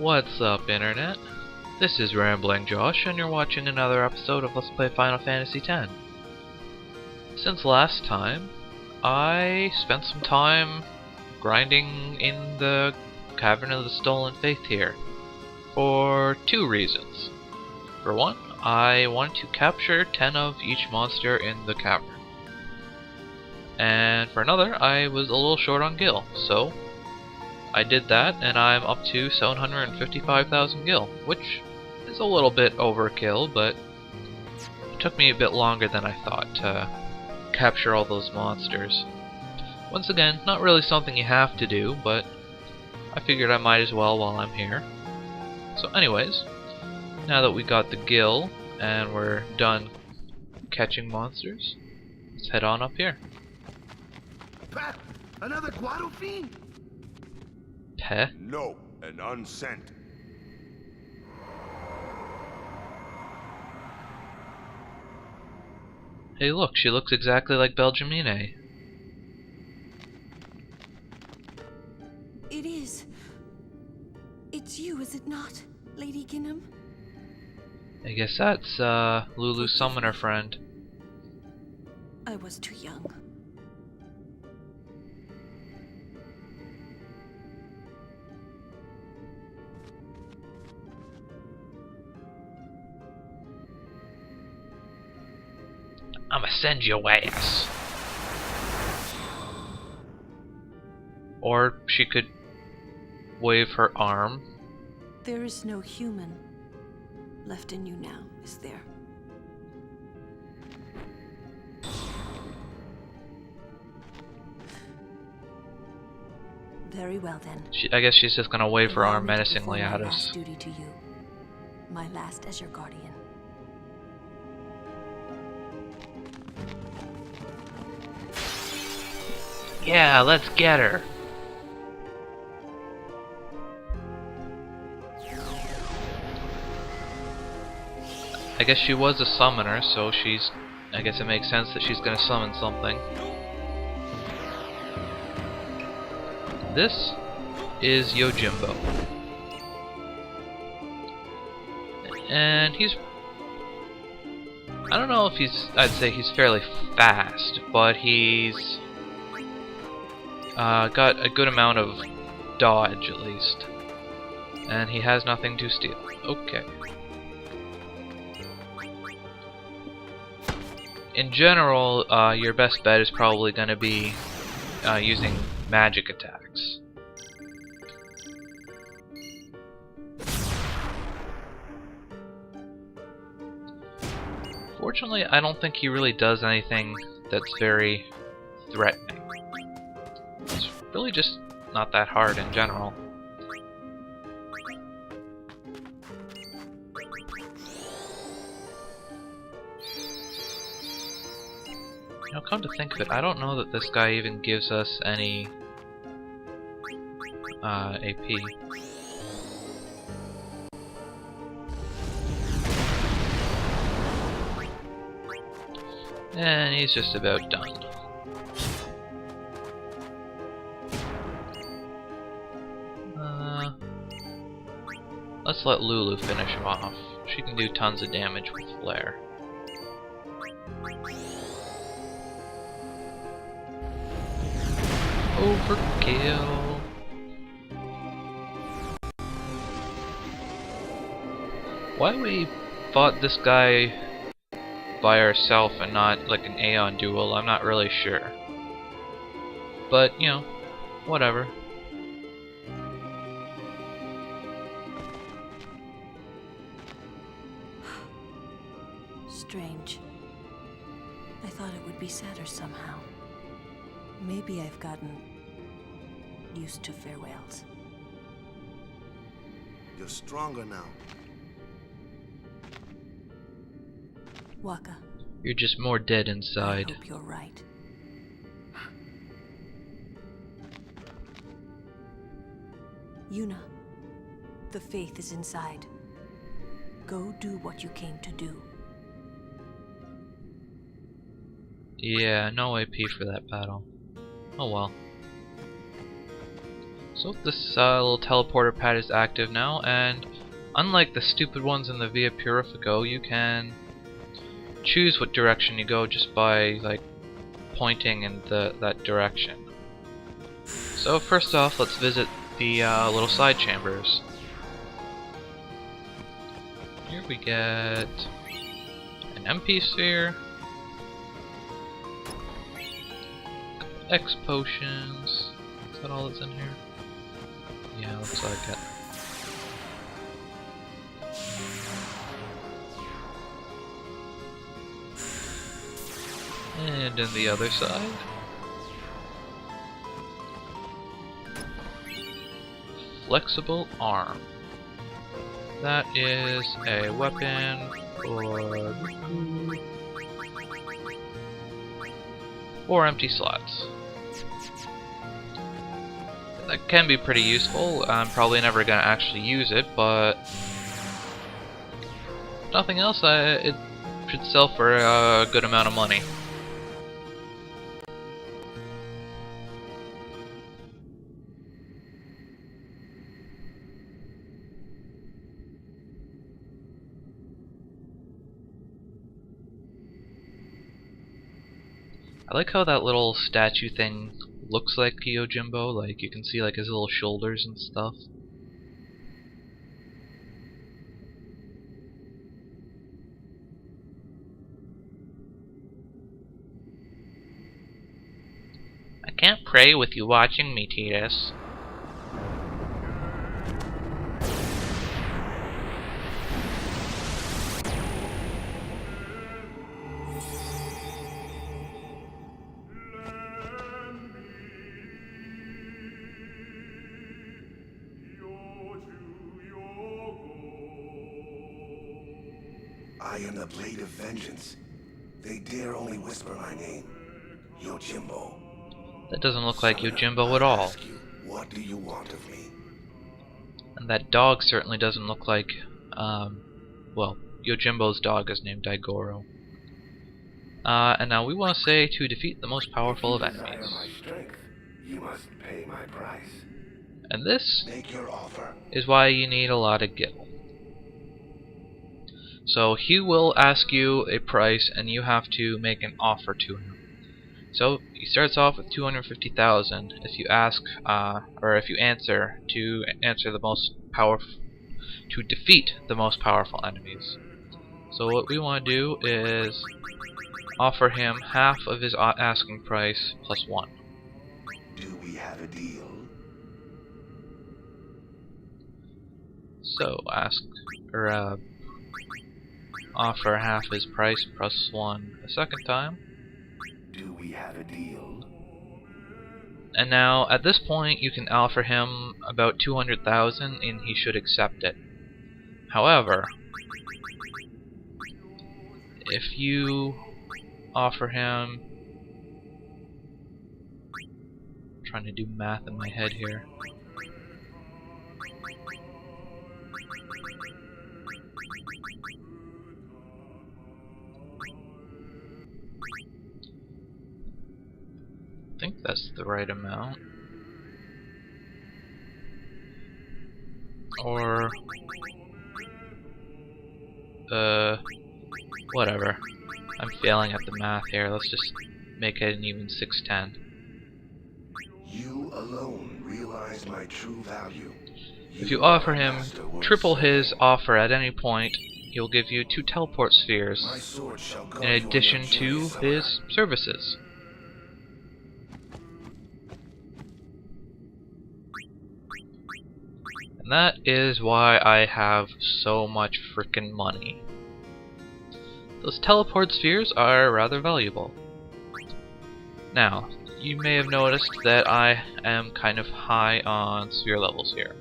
What's up, Internet? This is Rambling Josh, and you're watching another episode of Let's Play Final Fantasy X. Since last time, I spent some time grinding in the Cavern of the Stolen Fayth here, for two reasons. For one, I wanted to capture 10 of each monster in the cavern. And for another, I was a little short on gil, so I did that, and I'm up to 755,000 gil, which is a little bit overkill, but it took me a bit longer than I thought to capture all those monsters. Once again, not really something you have to do, but I figured I might as well while I'm here. So anyways, now that we got the gil, and we're done catching monsters, let's head on up here. Pat, another Guado fiend? Peh? No, an unsent. Hey look, she looks exactly like Belgiumine. It is. It's you, is it not, Lady Ginham? I guess that's, Lulu's summoner friend. I was too young. I'ma send your ass. Or she could wave her arm. There is no human left in you now, is there? Very well then. I guess she's just gonna wave her Allow arm me to menacingly perform at my us. last duty to you. My last as your guardian. Yeah, let's get her. I guess she was a summoner, so I guess it makes sense that she's gonna summon something. This is Yojimbo. And I don't know if I'd say he's fairly fast, but he's got a good amount of dodge, at least. And he has nothing to steal. Okay. In general, your best bet is probably going to be using magic attacks. Fortunately, I don't think he really does anything that's very threatening. It's really just not that hard in general. You know, come to think of it, I don't know that this guy even gives us any AP. And he's just about done. Let's let Lulu finish him off. She can do tons of damage with Flare. Overkill. Why we fought this guy by ourselves and not like an Aeon duel, I'm not really sure. But, you know, whatever. Strange. I thought it would be sadder somehow. Maybe I've gotten used to farewells. You're stronger now. Waka. You're just more dead I inside. hope you're right. Yuna, the faith is inside. Go do what you came to do. Yeah, no AP for that battle. Oh well. So this little teleporter pad is active now, and unlike the stupid ones in the Via Purifico, you can choose what direction you go just by like pointing in that direction. So first off, let's visit the little side chambers. Here we get an MP sphere, X potions. Is that all that's in here? Yeah, looks like it. And in the other side, flexible arm. That is a weapon for 4 empty slots. That can be pretty useful. I'm probably never gonna actually use it, but if nothing else, it should sell for a good amount of money. I like how that little statue thing looks like Yojimbo, like you can see like his little shoulders and stuff. I can't pray with you watching me, Titus. I am the blade of vengeance. They dare only whisper my name. Yojimbo. That doesn't look like Yojimbo at all. Ask you, what do you want of me? And that dog certainly doesn't look like, well, Yojimbo's dog is named Daigoro. And now we want to say to defeat the most powerful of enemies. My strength, you must pay my price. And this Make your offer. is why you need a lot of gil. So he will ask you a price, and you have to make an offer to him. So he starts off with 250,000. If you ask, or if you answer the most powerful, to defeat the most powerful enemies. So what we want to do is offer him half of his asking price plus 1. Do we have a deal? So offer half his price plus 1 a second time. Do we have a deal? And now at this point you can offer him about 200,000 and he should accept it. However, if you offer him, I'm trying to do math in my head here. I think that's the right amount. Or whatever. I'm failing at the math here. Let's just make it an even 610. You alone realize my true value. If you offer him triple his offer at any point, he'll give you 2 teleport spheres My sword shall guard in you on addition your to journey somewhere. his services. And that is why I have so much frickin' money. Those teleport spheres are rather valuable. Now, you may have noticed that I am kind of high on sphere levels here.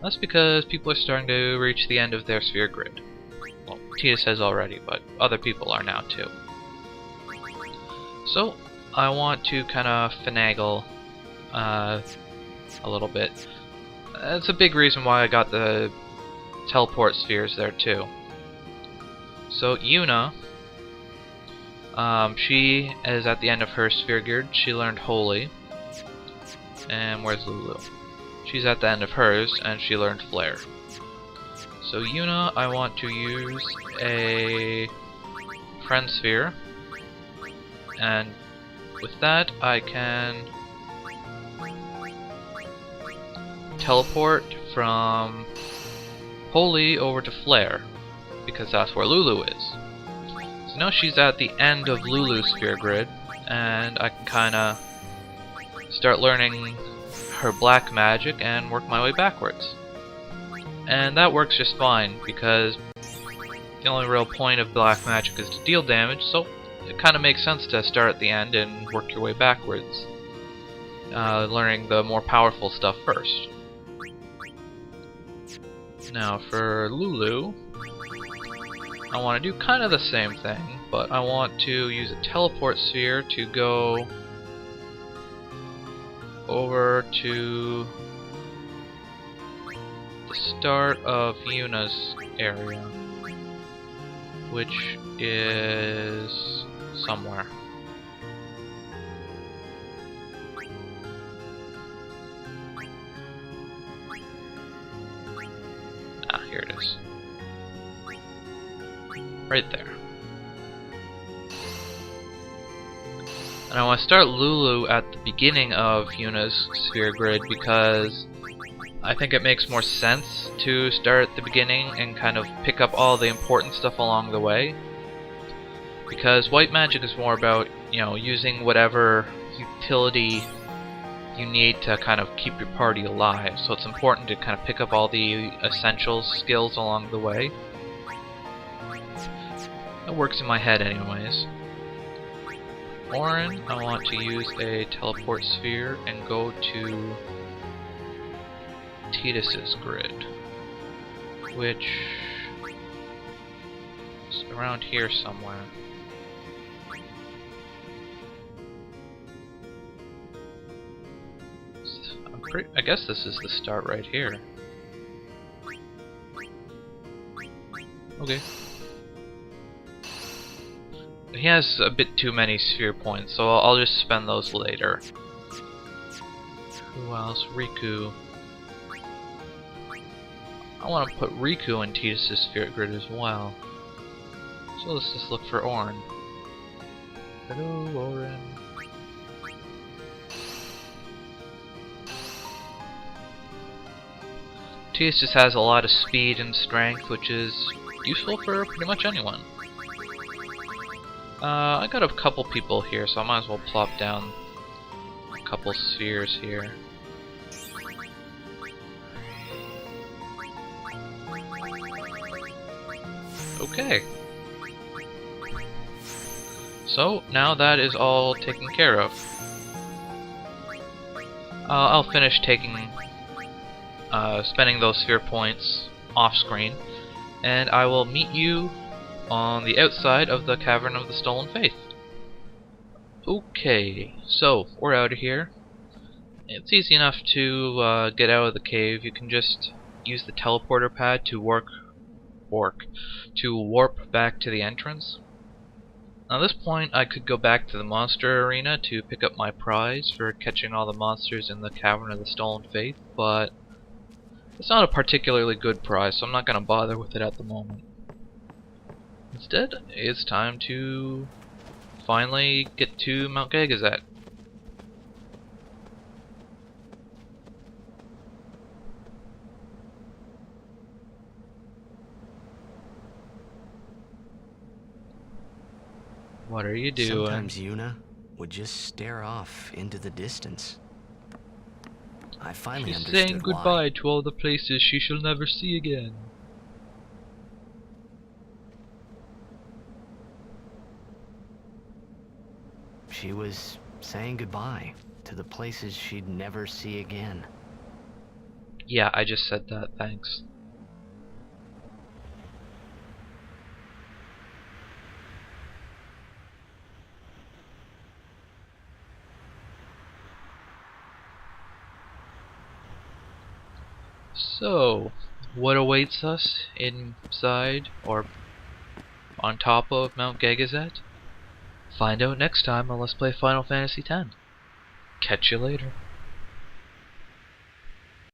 That's because people are starting to reach the end of their sphere grid. Well, Titus has already, but other people are now too. So, I want to kind of finagle a little bit. That's a big reason why I got the teleport spheres there too. So Yuna, she is at the end of her sphere grid. She learned Holy. And where's Lulu? she's at the end of hers, and she learned Flare. So Yuna, I want to use a Friend Sphere, and with that I can teleport from Holy over to Flare, because that's where Lulu is. So now she's at the end of Lulu's sphere grid, and I can kinda start learning her black magic and work my way backwards. And that works just fine, because the only real point of black magic is to deal damage, so it kinda makes sense to start at the end and work your way backwards, learning the more powerful stuff first. Now for Lulu, I want to do kind of the same thing, but I want to use a teleport sphere to go over to the start of Yuna's area, which is somewhere. Ah, here it is. Right there. And I want to start Lulu at the beginning of Yuna's sphere grid because I think it makes more sense to start at the beginning and kind of pick up all the important stuff along the way. Because white magic is more about, you know, using whatever utility you need to kind of keep your party alive. So it's important to kind of pick up all the essential skills along the way. That works in my head anyways. Orin, I want to use a teleport sphere and go to Tidus's grid, which is around here somewhere. I guess this is the start right here. Okay. He has a bit too many sphere points, so I'll just spend those later. Who else? Riku. I want to put Riku in Tidus's sphere grid as well. So let's just look for Orin. Hello, Orin. Tidus just has a lot of speed and strength, which is useful for pretty much anyone. I got a couple people here, so I might as well plop down a couple spheres here. Okay. So, now that is all taken care of. I'll finish spending those sphere points off screen, and I will meet you on the outside of the Cavern of the Stolen Fayth. Okay, so we're out of here. It's easy enough to get out of the cave. You can just use the teleporter pad to warp back to the entrance. Now at this point I could go back to the monster arena to pick up my prize for catching all the monsters in the Cavern of the Stolen Fayth, but it's not a particularly good prize, so I'm not going to bother with it at the moment. Instead, it's time to finally get to Mount Gagazet. What are you doing? Sometimes Yuna would just stare off into the distance. I finally She's understood saying why. goodbye to all the places she shall never see again. She was saying goodbye to the places she'd never see again. Yeah, I just said that, thanks. So, what awaits us inside or on top of Mount Gagazet? Find out next time on Let's Play Final Fantasy X. Catch you later.